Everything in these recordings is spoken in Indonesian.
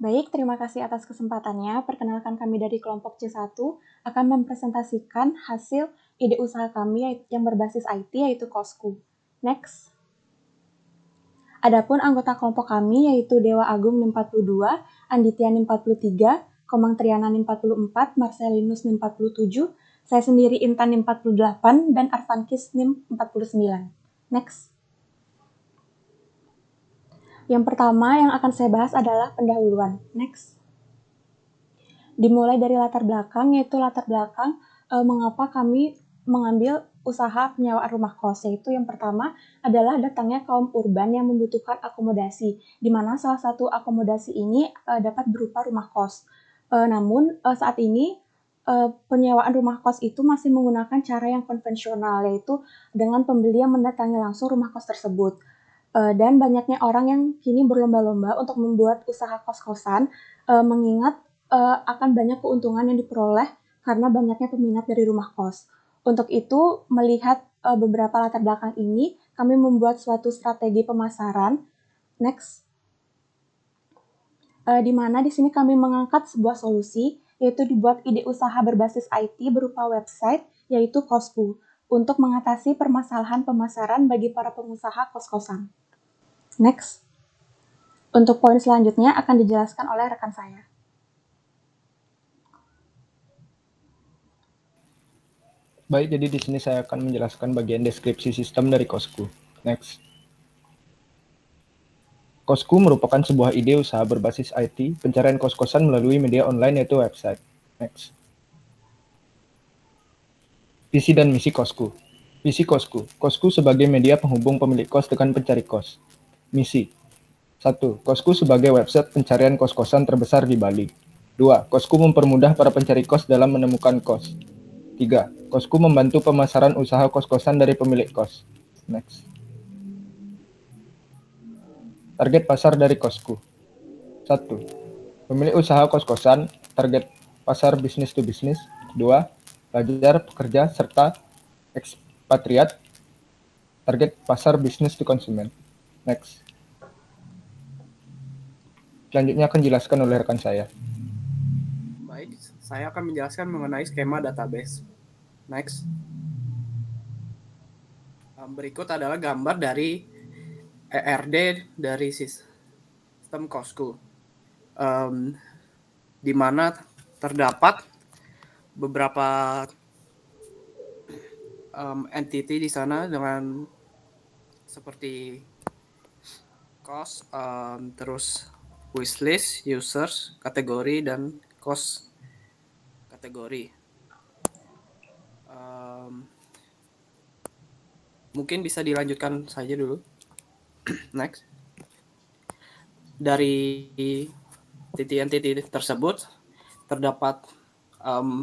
Baik, terima kasih atas kesempatannya. Perkenalkan kami dari kelompok C1 akan mempresentasikan hasil ide usaha kami yang berbasis IT yaitu Kosku. Next. Adapun anggota kelompok kami yaitu Dewa Agung NIM 42, Anditya NIM 43, Komang Triana NIM 44, Marcelinus NIM 47, saya sendiri Intan NIM 48, dan Arfankis NIM 49. Next. Yang pertama yang akan saya bahas adalah pendahuluan. Next. Dimulai dari latar belakang, yaitu latar belakang mengapa kami mengambil usaha penyewaan rumah kos, yaitu yang pertama adalah datangnya kaum urban yang membutuhkan akomodasi, di mana salah satu akomodasi ini dapat berupa rumah kos. Namun saat ini penyewaan rumah kos itu masih menggunakan cara yang konvensional, yaitu dengan pembeli yang mendatangi langsung rumah kos tersebut. Dan banyaknya orang yang kini berlomba-lomba untuk membuat usaha kos-kosan, mengingat akan banyak keuntungan yang diperoleh karena banyaknya peminat dari rumah kos. Untuk itu, melihat beberapa latar belakang ini, kami membuat suatu strategi pemasaran. Next. Di mana di sini kami mengangkat sebuah solusi, yaitu dibuat ide usaha berbasis IT berupa website, yaitu Kosku, untuk mengatasi permasalahan pemasaran bagi para pengusaha kos-kosan. Next. Untuk poin selanjutnya akan dijelaskan oleh rekan saya. Baik, jadi di sini saya akan menjelaskan bagian deskripsi sistem dari Kosku. Next. Kosku merupakan sebuah ide usaha berbasis IT, pencarian kos-kosan melalui media online yaitu website. Next. Visi dan misi Kosku. Visi Kosku. Kosku sebagai media penghubung pemilik kos dengan pencari kos. Misi. 1. Kosku sebagai website pencarian kos-kosan terbesar di Bali. 2. Kosku mempermudah para pencari kos dalam menemukan kos. 3. Kosku membantu pemasaran usaha kos-kosan dari pemilik kos. Next. Target pasar dari Kosku. 1. Pemilik usaha kos-kosan, target pasar bisnis to bisnis. 2. Pelajar, pekerja, serta ekspatriat, target pasar bisnis to konsumen. Next. Selanjutnya akan dijelaskan oleh rekan saya. Baik, saya akan menjelaskan mengenai skema database. Next. Berikut adalah gambar dari ERD dari sistem Kosku, di mana terdapat beberapa entity di sana dengan seperti cost, terus wishlist, users, kategori, dan cost kategori. Mungkin bisa dilanjutkan saja dulu. Next. Dari titik-titik tersebut terdapat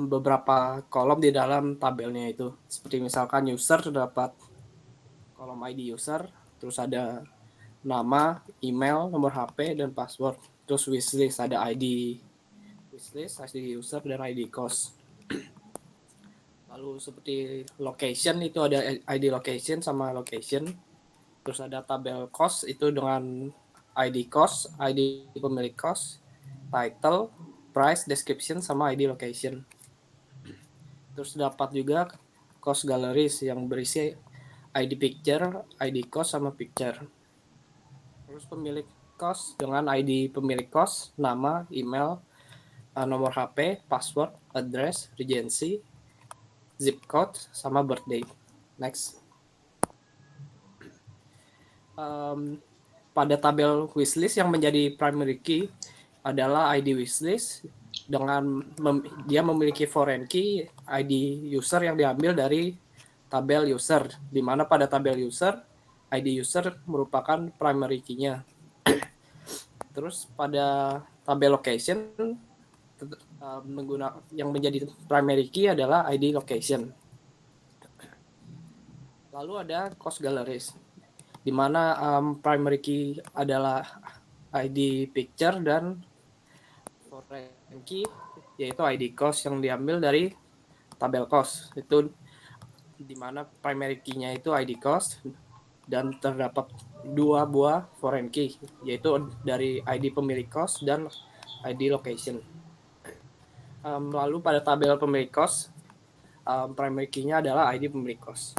beberapa kolom di dalam tabelnya itu. Seperti misalkan user terdapat kolom ID user, terus ada nama, email, nomor HP, dan password. Terus wishlist ada ID wishlist, ID user, dan ID cost. Lalu seperti location itu ada ID location sama location. Terus ada tabel cost itu dengan ID cost, ID pemilik cost, title, price, description, sama ID location. Terus dapat juga cost galleries yang berisi ID picture, ID cost, sama picture. Terus pemilik cost dengan ID pemilik cost, nama, email, nomor HP, password, address, regency, zip code, sama birthday. Next. Pada tabel wishlist yang menjadi primary key adalah ID wishlist dengan dia memiliki foreign key ID user yang diambil dari tabel user, di mana pada tabel user ID user merupakan primary key-nya. Terus pada tabel location yang menjadi primary key adalah ID location. Lalu ada cost galleries, di mana primary key adalah ID picture dan foreign key yaitu ID cost yang diambil dari tabel cost. Itu di mana primary key-nya itu ID cost dan terdapat 2 buah foreign key, yaitu dari ID pemilik cost dan ID location. Lalu pada tabel pemilik kos, primary key-nya adalah ID pemilik kos.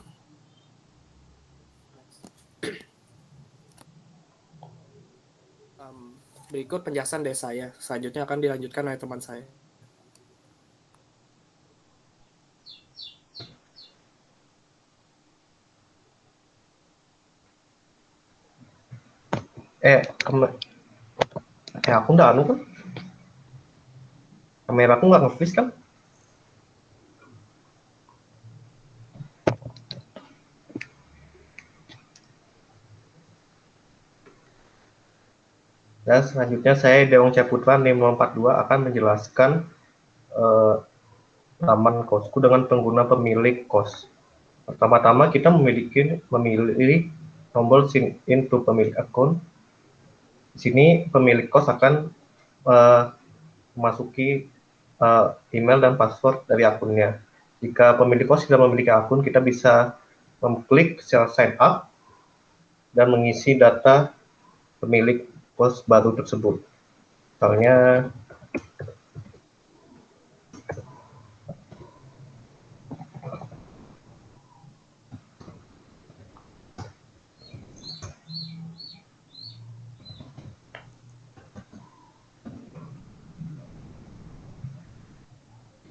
Berikut penjelasan dari saya. Selanjutnya akan dilanjutkan oleh teman saya. Aku nggak anu kan? Kamera aku nggak nge-freeze kan? Dan selanjutnya saya Deong Caputra NIM 042 akan menjelaskan laman kosku dengan pengguna pemilik kos. Pertama-tama kita memilih tombol sign in to pemilik akun. Di sini pemilik kos akan memasuki email dan password dari akunnya. Jika pemilik kos tidak memiliki akun, kita bisa mengklik sel sign up dan mengisi data pemilik kos baru tersebut. Misalnya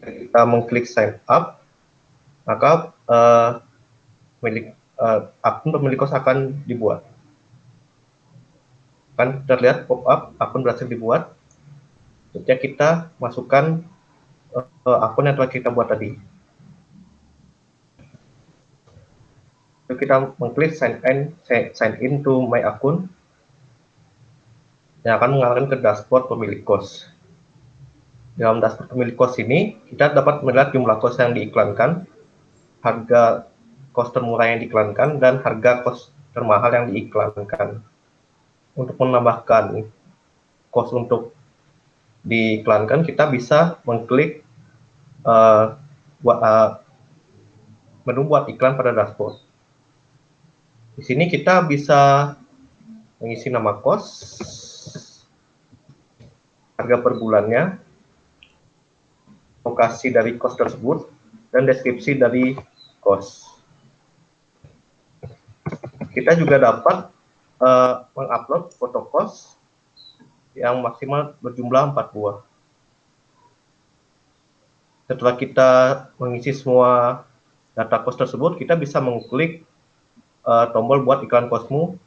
kita mengklik sign up, maka akun pemilik kos akan dibuat. Kan terlihat pop-up akun berhasil dibuat. Setelah kita masukkan akun yang telah kita buat tadi. Lalu kita mengklik sign in to my akun yang akan mengarahkan ke dashboard pemilik kos. Dalam dashboard pemilik kos ini, kita dapat melihat jumlah kos yang diiklankan, harga kos termurah yang diiklankan, dan harga kos termahal yang diiklankan. Untuk menambahkan kos untuk diiklankan, kita bisa mengklik menu buat iklan pada dashboard. Di sini kita bisa mengisi nama kos, harga per bulannya, lokasi dari kos tersebut, dan deskripsi dari kos. Kita juga dapat mengupload foto kos yang maksimal berjumlah 4 buah. Setelah kita mengisi semua data kos tersebut, kita bisa mengklik tombol buat iklan kosmu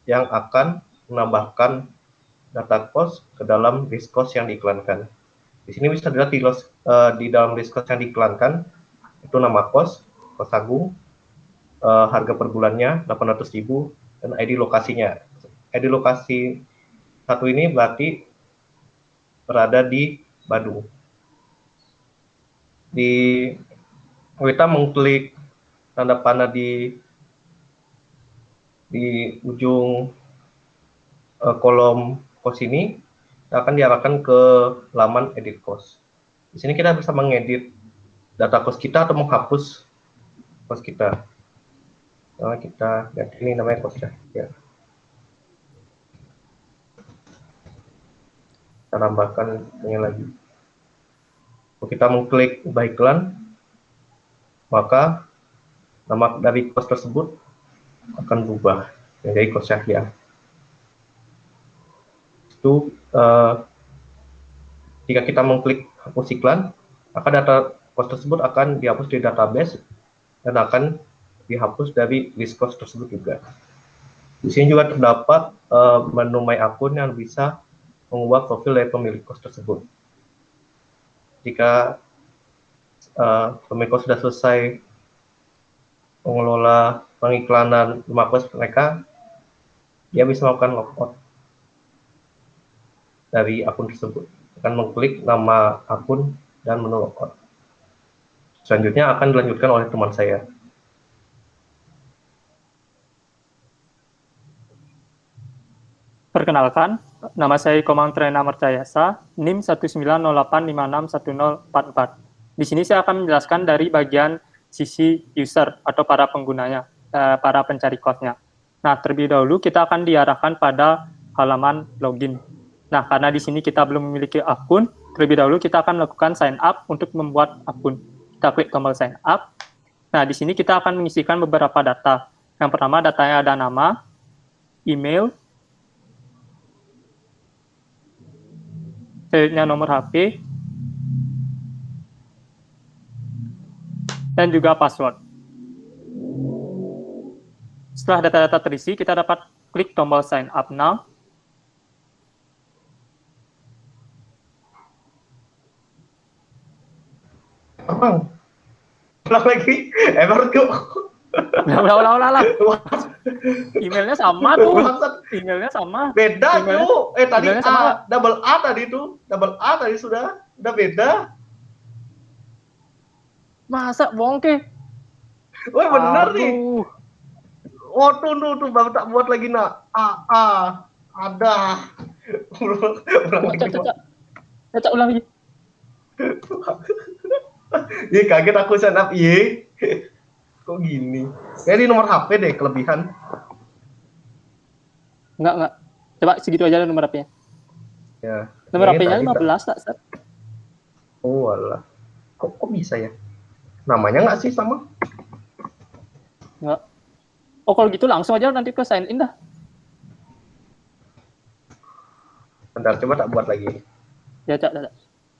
yang akan menambahkan data kos ke dalam list kos yang diiklankan. Di sini bisa dilihat di dalam list kos yang diiklankan, itu nama kos, kos agung, harga per bulannya 800.000, dan ID lokasinya. ID lokasi satu ini berarti berada di Badung. Kita mengklik tanda panah di ujung kolom kos ini, akan diarahkan ke laman edit kos. Di sini kita bisa mengedit data kos kita atau menghapus kos kita. Nah, kita lihat ini namanya kos ya. Kita tambahkan ini lagi. Kalau kita mengklik ubah iklan, maka nama dari kos tersebut akan berubah menjadi kos Syahriah. Itu jika kita mengklik hapus iklan, maka data kos tersebut akan dihapus di database dan akan dihapus dari list kos tersebut juga. Di sini juga terdapat menu My Akun yang bisa mengubah profil dari pemilik kos tersebut. Jika pemilik kos sudah selesai mengelola pengiklanan rumah kos mereka, dia bisa melakukan logout dari akun tersebut. Akan mengklik nama akun dan menu logout. Selanjutnya akan dilanjutkan oleh teman saya. Perkenalkan, nama saya Komang Trena Mercayasa, NIM 1908561044. Di sini saya akan menjelaskan dari bagian sisi user atau para penggunanya, para pencari kosnya. Nah, terlebih dahulu kita akan diarahkan pada halaman login. Nah, karena di sini kita belum memiliki akun, terlebih dahulu kita akan melakukan sign up untuk membuat akun. Kita klik tombol sign up. Nah, di sini kita akan mengisikan beberapa data. Yang pertama, datanya ada nama, email, selanjutnya nomor HP, dan juga password. Setelah data-data terisi, kita dapat klik tombol sign up now. Bang, ulang lagi. Baru tuh. Ulah. Emailnya sama tuh. Bangsat. Emailnya sama. Beda, Emailnya- Cuk. Tadi emailnya sama. double A tadi tuh. Double A tadi sudah. Udah beda. Masa bongke? Woi, bener nih. Aduh. Oh, tuh Bang, tak buat lagi nak. Ada. Ulang lagi, Bang. Caca ulang lagi. Iya, kaget aku sign up. Iya. Kok gini? Jadi nomor HP deh kelebihan. Enggak. Coba segitu aja nomor HP-nya. Ya. Nomor ini HP-nya tadi 15 tak, Sat? Oh, alah. Kok bisa ya? Namanya nggak sih sama? Enggak. Oh, kalau gitu langsung aja nanti ke sign in dah. Bentar, coba tak buat lagi. Ya, Cak.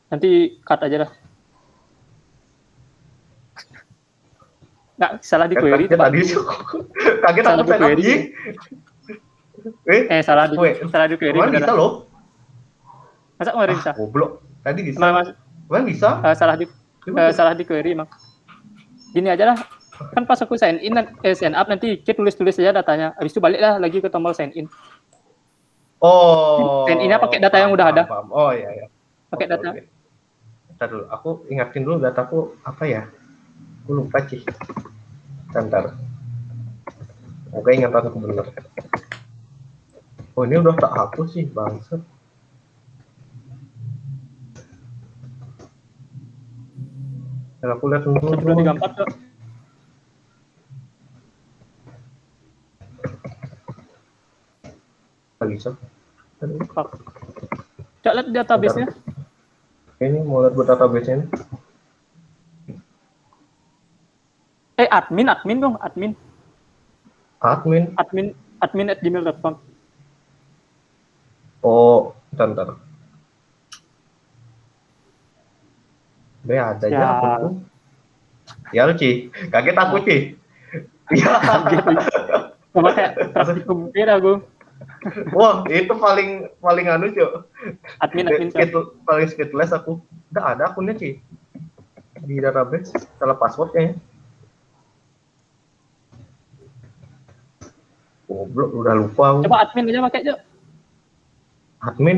Nanti cut aja dah. Nggak, salah di query. Kaget tadi sih. Kaget Salah aku di sign up. query. Iya. Salah di query. Kemarin bisa beneran. loh. Masa kemarin bisa? Goblok. Tadi bisa. Mas, Kemarin bisa. salah di query, Mang. Gini aja lah. Kan pas aku sign up nanti kita tulis aja datanya. Habis itu baliklah lagi ke tombol sign in. Oh. Sign in-nya pakai data yang udah ada. Paham. Oh iya. Pakai Oke, data. oke. Bentar dulu. Aku ingatin dulu dataku apa ya? Aku lupa sih. Bentar. Oke, ingatanku bener. Oh, ini udah tak hapus sih, bangsat. Dan aku lihat dulu. 1234, Cak. Nggak bisa. Cak, lihat database-nya. Ini mau lihat buat database-nya ini. Admin dong, admin @gmail.com. Oh, bentar. Be ada Ya. ya akunku. Ya lu, Ci. Kaget aku, Ci. Ya. Sama kayak praktikum kira aku. Wah, itu paling anu, Cuk. Admin, Cak. Paling speedless aku. Enggak ada akunnya, Ci. Di database. Salah password kayaknya. Goblok, udah lupa aku. Coba admin aja pakai, Cak. Admin?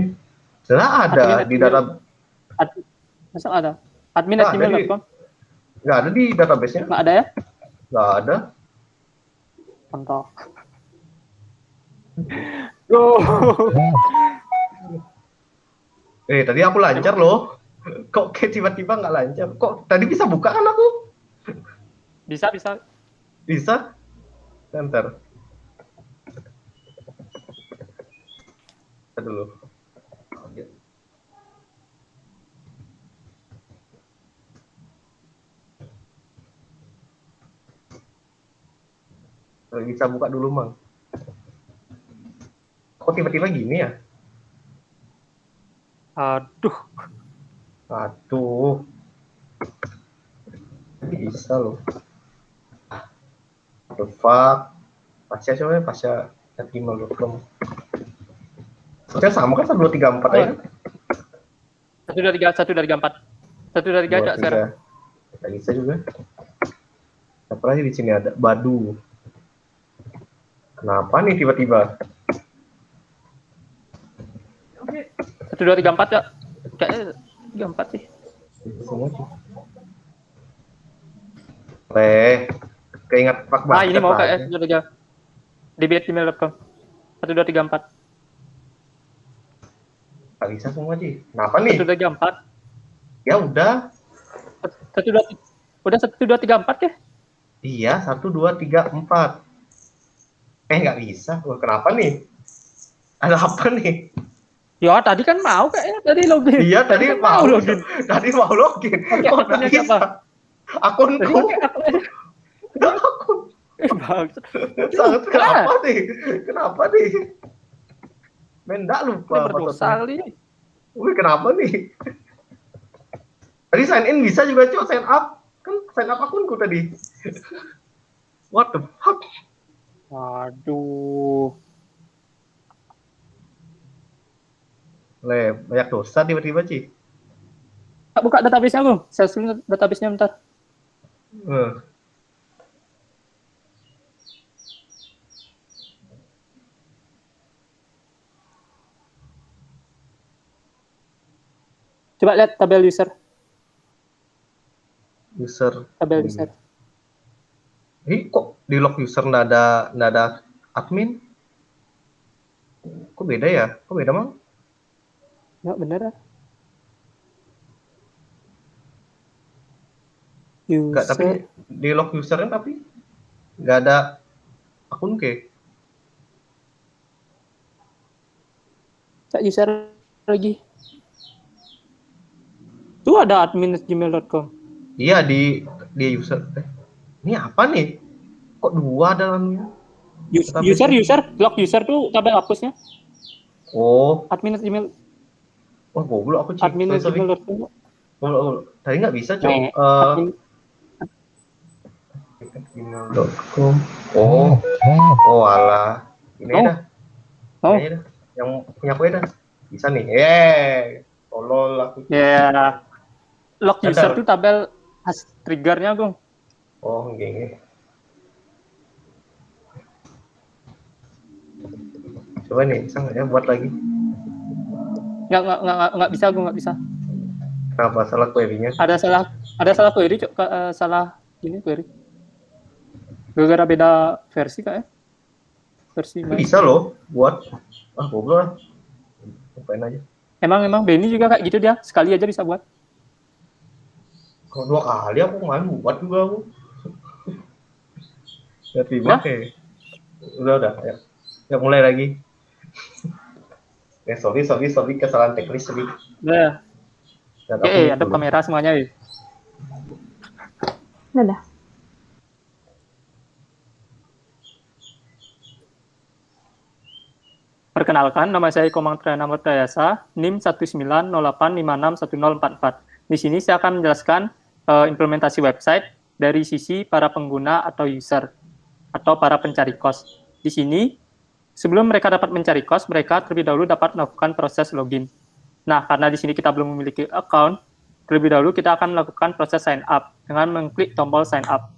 Sudah ada Admin. di database. Masa ada? Admin@gmail.com. Nggak ada di database-nya. Nggak ada ya? Nggak ada. Mantap. Go. Tadi aku lancar loh. Kok kayak tiba-tiba nggak lancar? Kok tadi bisa buka kan aku? Bisa. Bisa? Bentar. Dulu. Bisa buka dulu, Mang. Kok tiba-tiba gini ya? Aduh. Bisa loh. The fuck. Pasca @gmail.com. Saya sama kan 1234 aja. 123 Cak sekarang. Nggak bisa juga. Apa lagi di sini ada? Badu. Kenapa nih tiba-tiba? 1234, Cak. Kayaknya 34 sih. Semua sih. Keinget Pak Basket. Ini mau kayak 123. db@gmail.com. 1234. Nggak bisa semua sih. Kenapa nih? 124. Ya udah. 123. Udah 1234 ya? Iya, 1234. Nggak bisa. Wah, kenapa nih? Ada apa nih? Ya, tadi kan mau kayaknya tadi login. Iya, tadi Kan mau mau login. tadi mau login. Pakai Kok nggak akunnya bisa? siapa? Tadi Akunku. pakai akunnya. Bagus. Sangat Lupa. kenapa nih? Kenapa nih? Mendak Ini lupa berdosa passwordnya. kali. Wih, kenapa nih? Tadi sign in bisa juga, Cok. Sign up. Kan sign up akunku tadi. What the fuck? Waduh. Banyak dosa tiba-tiba, Ci. Buka database-nya, Bung. Saya susun database-nya bentar. Eh, Coba lihat tabel user. user. Tabel Oh, user. ini kok di log user nggak ada admin? Kok beda ya? Kok beda, Mang? Ya, bener. Nggak, tapi User. di log usernya tapi nggak ada akun ke. Cek user lagi. Tuh ada admin@gmail.com. Iya, di user. Ini apa nih? Kok dua dalamnya? User, log user tuh tabel hapusnya. Oh, Admin@gmail. wah goblok aku cek. Sorry. Admin@gmail.com. Tadi nggak bisa, Cok. Nih, admin. gmail.com. Oh alah. Ini Oh. dah. Oh, Ini dah. Yang punya aku dah. Bisa nih. Tolol aku. ya. Log Ada. user tuh tabel triggernya, Bung. Oh, gini. Coba nih, bisa nggak ya buat lagi? Nggak bisa, Bung, nggak bisa. Kenapa salah query-nya? Ada salah query, salah ini query. Gara-gara beda versi kak ya? Versi Bisa loh buat. Goblok lah. Lupain aja. Emang Benny juga kayak gitu dia, sekali aja bisa buat. Kalau 2 kali aku nggak buat juga aku. Ya terima kasih. Udah ya. Ya mulai lagi. Sorry kesalahan teknis tadi. Nah, ada kamera semuanya ya. Udah. Perkenalkan, nama saya Komang Triana Murtayasa, NIM 19085610044. Di sini saya akan menjelaskan implementasi website dari sisi para pengguna atau user atau para pencari kos. Di sini, sebelum mereka dapat mencari kos, mereka terlebih dahulu dapat melakukan proses login. Nah, karena di sini kita belum memiliki account, terlebih dahulu kita akan melakukan proses sign up dengan mengklik tombol sign up.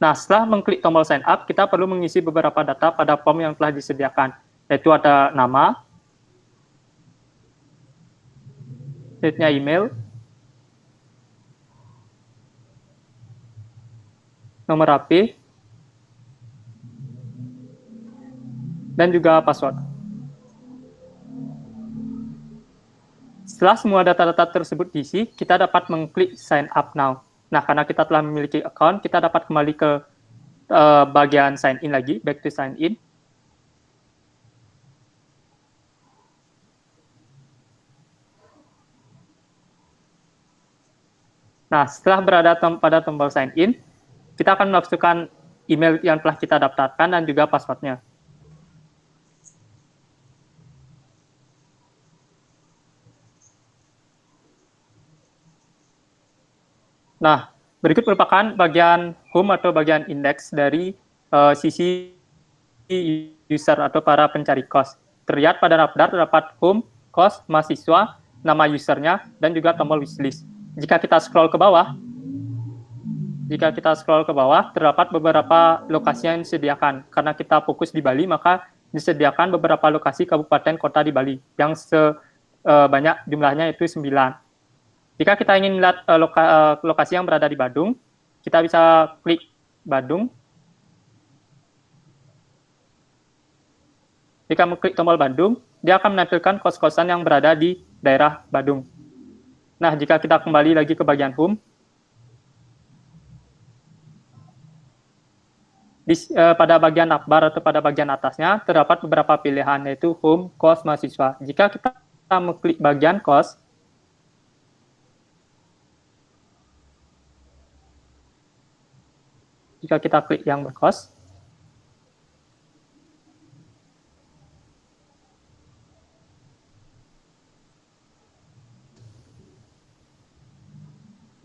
Nah, setelah mengklik tombol sign up, kita perlu mengisi beberapa data pada form yang telah disediakan, yaitu ada nama, selanjutnya email, nomor HP, dan juga password. Setelah semua data-data tersebut diisi, kita dapat mengklik sign up now. Nah, karena kita telah memiliki account, kita dapat kembali ke bagian sign in lagi, back to sign in. Nah, setelah berada pada tombol sign in, kita akan memasukkan email yang telah kita daftarkan dan juga passwordnya. Nah, berikut merupakan bagian home atau bagian indeks dari sisi user atau para pencari kos. Terlihat pada daftar terdapat home, kos, mahasiswa, nama usernya, dan juga tombol wishlist. Jika kita scroll ke bawah, terdapat beberapa lokasi yang disediakan. Karena kita fokus di Bali, maka disediakan beberapa lokasi kabupaten kota di Bali, yang sebanyak jumlahnya itu 9. Jika kita ingin melihat lokasi yang berada di Badung, kita bisa klik Badung. Jika mengklik tombol Badung, dia akan menampilkan kos-kosan yang berada di daerah Badung. Nah, jika kita kembali lagi ke bagian home, Pada bagian navbar atau pada bagian atasnya terdapat beberapa pilihan, yaitu home, kos, mahasiswa. Jika kita mengklik bagian kos, jika kita klik yang berkos,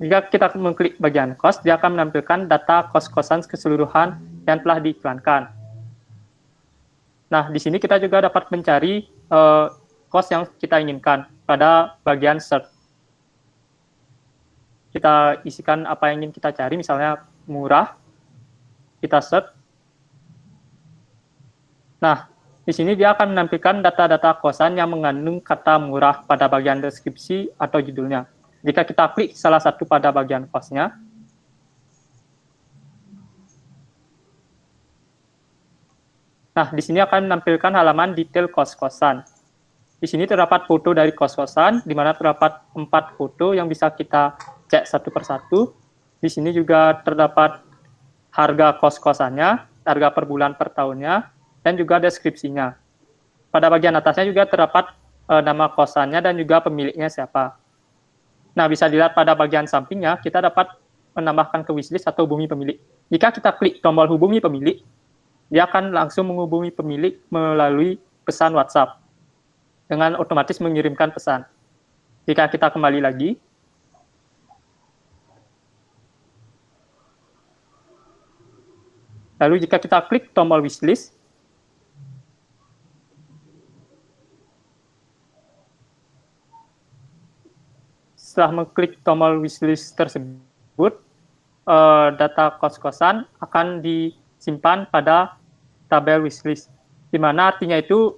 jika kita mengklik bagian kos, dia akan menampilkan data kos-kosan keseluruhan yang telah diiklankan. Nah, di sini kita juga dapat mencari kos yang kita inginkan pada bagian search. Kita isikan apa yang ingin kita cari, misalnya murah, kita search. Nah, di sini dia akan menampilkan data-data kosan yang mengandung kata murah pada bagian deskripsi atau judulnya. Jika kita klik salah satu pada bagian kosnya, nah di sini akan menampilkan halaman detail kos-kosan. Di sini terdapat foto dari kos-kosan, di mana terdapat 4 foto yang bisa kita cek satu persatu. Di sini juga terdapat harga kos-kosannya, harga per bulan per tahunnya, dan juga deskripsinya. Pada bagian atasnya juga terdapat nama kosannya dan juga pemiliknya siapa. Nah, bisa dilihat pada bagian sampingnya, kita dapat menambahkan ke wishlist atau hubungi pemilik. Jika kita klik tombol hubungi pemilik, dia akan langsung menghubungi pemilik melalui pesan WhatsApp dengan otomatis mengirimkan pesan. Jika kita kembali lagi, lalu jika kita klik tombol wishlist, setelah mengklik tombol wishlist tersebut, data kos-kosan akan disimpan pada tabel wishlist, di mana artinya itu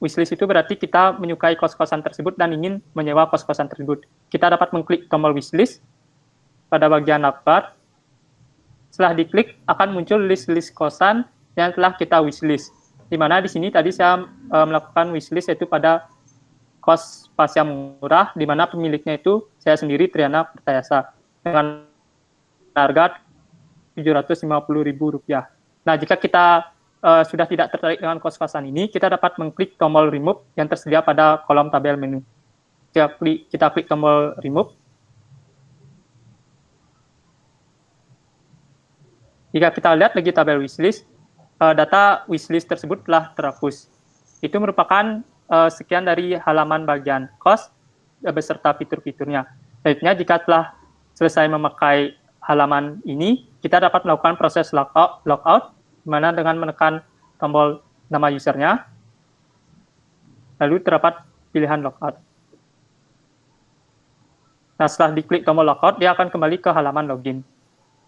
wishlist itu berarti kita menyukai kos-kosan tersebut dan ingin menyewa kos-kosan tersebut. Kita dapat mengklik tombol wishlist pada bagian navbar. Setelah diklik akan muncul list-list kosan yang telah kita wishlist. Di mana di sini tadi saya melakukan wishlist yaitu pada kos Pasya Murah, di mana pemiliknya itu saya sendiri, Triana Pertayasa, dengan harga Rp750.000. Nah, jika kita sudah tidak tertarik dengan kos-kosan ini, kita dapat mengklik tombol remove yang tersedia pada kolom tabel menu. Kita klik tombol remove. Jika kita lihat lagi tabel wishlist, data wishlist tersebut telah terhapus. Itu merupakan sekian dari halaman bagian kos beserta fitur-fiturnya. Selanjutnya, jika telah selesai memakai halaman ini, kita dapat melakukan proses logout, di mana dengan menekan tombol nama usernya, lalu terdapat pilihan logout. Nah, setelah diklik tombol logout, dia akan kembali ke halaman login.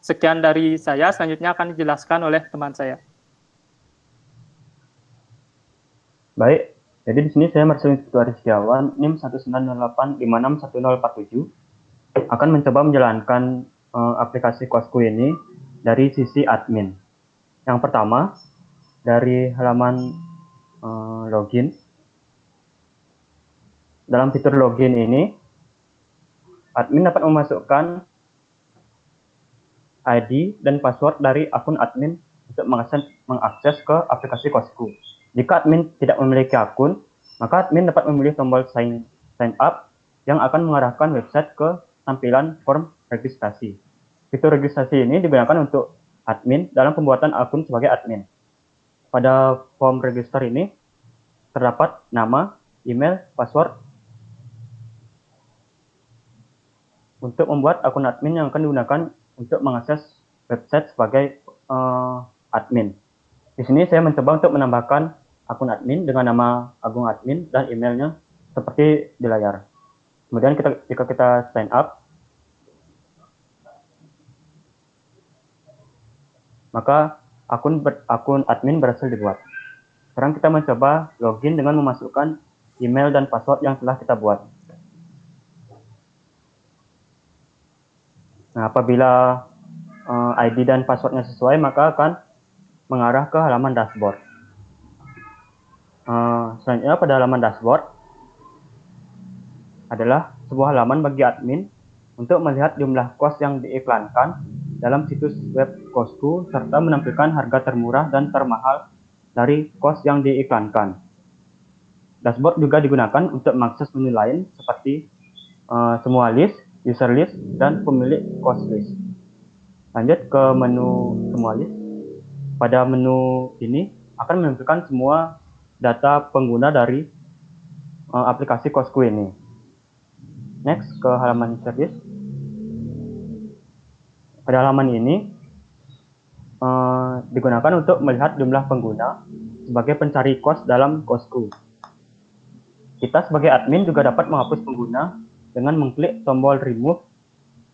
Sekian dari saya, selanjutnya akan dijelaskan oleh teman saya. Baik, jadi di sini saya Marcelin Situari Setiawan, NIM 19085611047, akan mencoba menjalankan aplikasi Kosku ini dari sisi admin. Yang pertama, dari halaman login. Dalam fitur login ini, admin dapat memasukkan ID dan password dari akun admin untuk mengakses ke aplikasi Kosku. Jika admin tidak memiliki akun, maka admin dapat memilih tombol sign up yang akan mengarahkan website ke tampilan form registrasi. Fitur registrasi ini digunakan untuk admin dalam pembuatan akun sebagai admin. Pada form register ini terdapat nama, email, password untuk membuat akun admin yang akan digunakan untuk mengakses website sebagai admin. Di sini saya mencoba untuk menambahkan akun admin dengan nama Agung Admin dan emailnya seperti di layar. Kemudian jika kita sign up, maka akun admin berhasil dibuat. Sekarang kita mencoba login dengan memasukkan email dan password yang telah kita buat. Nah, apabila ID dan passwordnya sesuai, maka akan mengarah ke halaman dashboard. Selanjutnya pada halaman dashboard adalah sebuah halaman bagi admin untuk melihat jumlah kos yang diiklankan dalam situs web kosku serta menampilkan harga termurah dan termahal dari kos yang diiklankan. Dashboard juga digunakan untuk mengakses menu lain seperti semua list, user list, dan pemilik cost list. Lanjut ke menu semua list. Pada menu ini akan menampilkan semua data pengguna dari aplikasi kosku ini. Next ke halaman service. Pada halaman ini digunakan untuk melihat jumlah pengguna sebagai pencari kos dalam kosku. Kita sebagai admin juga dapat menghapus pengguna dengan mengklik tombol remove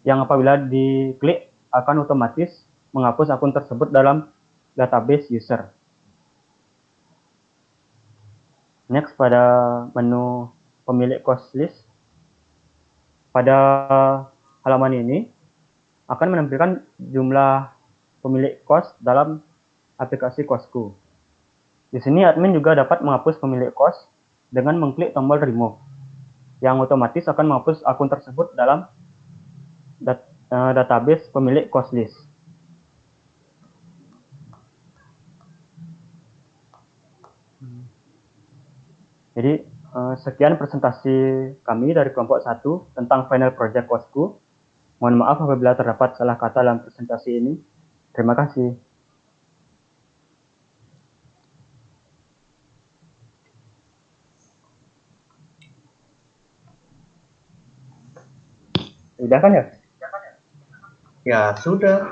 yang apabila diklik akan otomatis menghapus akun tersebut dalam database user. Next pada menu pemilik cost list. Pada halaman ini akan menampilkan jumlah pemilik kos dalam aplikasi kosku. Di sini admin juga dapat menghapus pemilik kos dengan mengklik tombol remove yang otomatis akan menghapus akun tersebut dalam database pemilik cost list. Jadi sekian presentasi kami dari kelompok 1 tentang final project kosku. Mohon maaf apabila terdapat salah kata dalam presentasi ini. Terima kasih. Sudah kan ya? Ya, sudah.